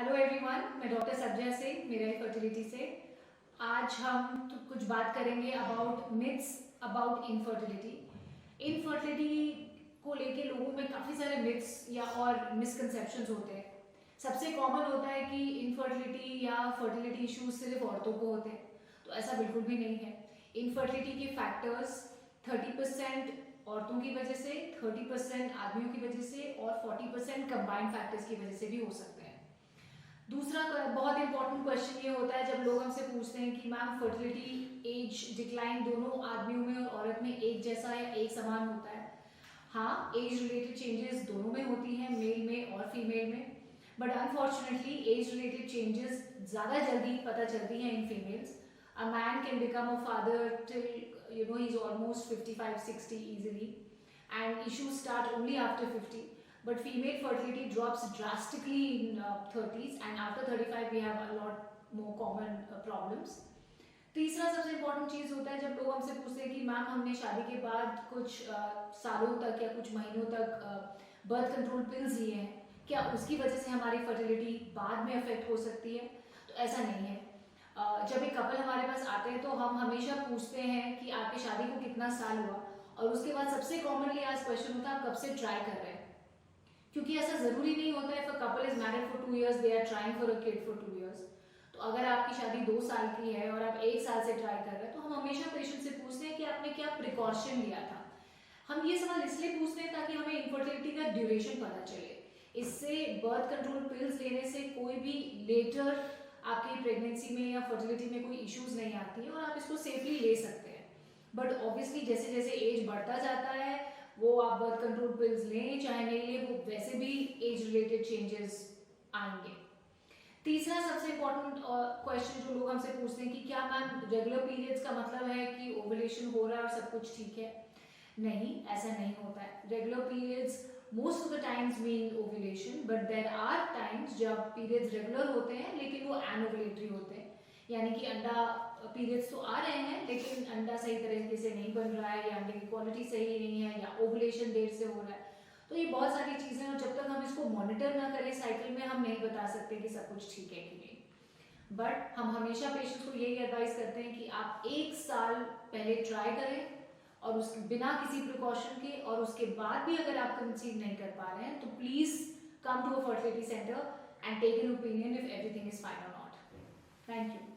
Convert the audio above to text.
Hello everyone, मैं doctor सब्जा से मेरा फर्टिलिटी से। आज हम कुछ बात करेंगे about myths about infertility. Infertility को लेके लोगों में काफ़ी सारे मिथ्स या और मिसकंसेप्शंस होते हैं। सबसे कॉमन होता है कि इनफर्टिलिटी या फर्टिलिटी इश्यूज सिर्फ औरतों को होते हैं, तो ऐसा बिल्कुल भी नहीं है। इनफर्टिलिटी के फैक्टर्स 30% औरतों की वजह से, 30% आदमियों की वजह से और 40% कंबाइंड फैक्टर्स की वजह से भी हो सकते हैं। दूसरा बहुत इंपॉर्टेंट क्वेश्चन ये होता है जब लोग हमसे पूछते हैं कि मैम फर्टिलिटी एज डिक्लाइन दोनों आदमियों में और औरत में एक जैसा या एक समान होता है। हाँ, एज रिलेटेड चेंजेस दोनों में होती हैं, मेल में और फीमेल में, but unfortunately age related changes ज़्यादा जल्दी पता चलती हैं in females. A man can become a father till he is almost 55-60 easily, and issues start only after 50. But female fertility drops drastically in 30s, and after 35 we have a lot more common problems. तीसरा सबसे important चीज़ होता है जब लोग हमसे पूछते हैं कि मैम हमने शादी के बाद कुछ सालों तक या कुछ महीनों तक बर्थ कंट्रोल पिल्स लिए हैं, क्या उसकी वजह से हमारी फर्टिलिटी बाद में अफेक्ट हो सकती है? तो ऐसा नहीं है। जब एक कपल हमारे पास आते हैं तो हम हमेशा पूछते हैं कि आपकी शादी को कितना साल हुआ, और उसके बाद सबसे कॉमनली आज क्वेश्चन होता है आप कब से ट्राई कर रहे हैं। क्योंकि ऐसा जरूरी नहीं होता है, if a couple is married for 2 years, they are trying for a kid for 2 years। तो अगर आपकी शादी 2 साल की है और आप 1 साल से ट्राई कर रहे हैं, तो हम हमेशा पेशेंट से पूछते हैं कि आपने क्या प्रिकॉशन लिया था। हम ये सवाल इसलिए पूछते हैं ताकि हमें इनफर्टिलिटी का ड्यूरेशन पता चले। इससे बर्थ कंट्रोल पिल्स लेने से कोई भी लेटर आपकी प्रेगनेंसी में या फर्टिलिटी में कोई इश्यूज नहीं आती है और आप इसको सेफली ले सकते हैं। बट ऑब्वियसली जैसे जैसे एज बढ़ता जाता है, वो आप बर्थ कंट्रोल पिल्स लें चाहे नहीं लें, वो वैसे भी एज रिलेटेड चेंजेस आएंगे। तीसरा सबसे इम्पोर्टेंट क्वेश्चन जो लोग हमसे पूछते हैं कि क्या मैम रेगुलर पीरियड्स का मतलब है कि ओवुलेशन हो रहा है और सब कुछ ठीक है? नहीं, ऐसा नहीं होता है। Regular periods most of the times mean ovulation, but there are times जब पीरियड्स रेगुलर होते हैं लेकिन वो एनओवुलेटरी होते हैं, यानी कि अंडा पीरियड्स तो आ रहे हैं लेकिन अंडा सही तरीके से नहीं बन रहा है या अंडे की क्वालिटी सही नहीं है या ओवुलेशन देर से हो रहा है। तो ये बहुत सारी चीज़ें, और जब तक हम इसको मॉनिटर ना करें साइकिल में, हम नहीं बता सकते कि सब कुछ ठीक है कि नहीं। बट हम हमेशा पेशेंट्स को यही एडवाइस करते हैं कि आप 1 साल पहले ट्राई करें और उस बिना किसी प्रिकॉशन के, और उसके बाद भी अगर आप कंसीव नहीं कर पा रहे हैं तो please come to a fertility centre and take an opinion if everything is fine or not. Thank you.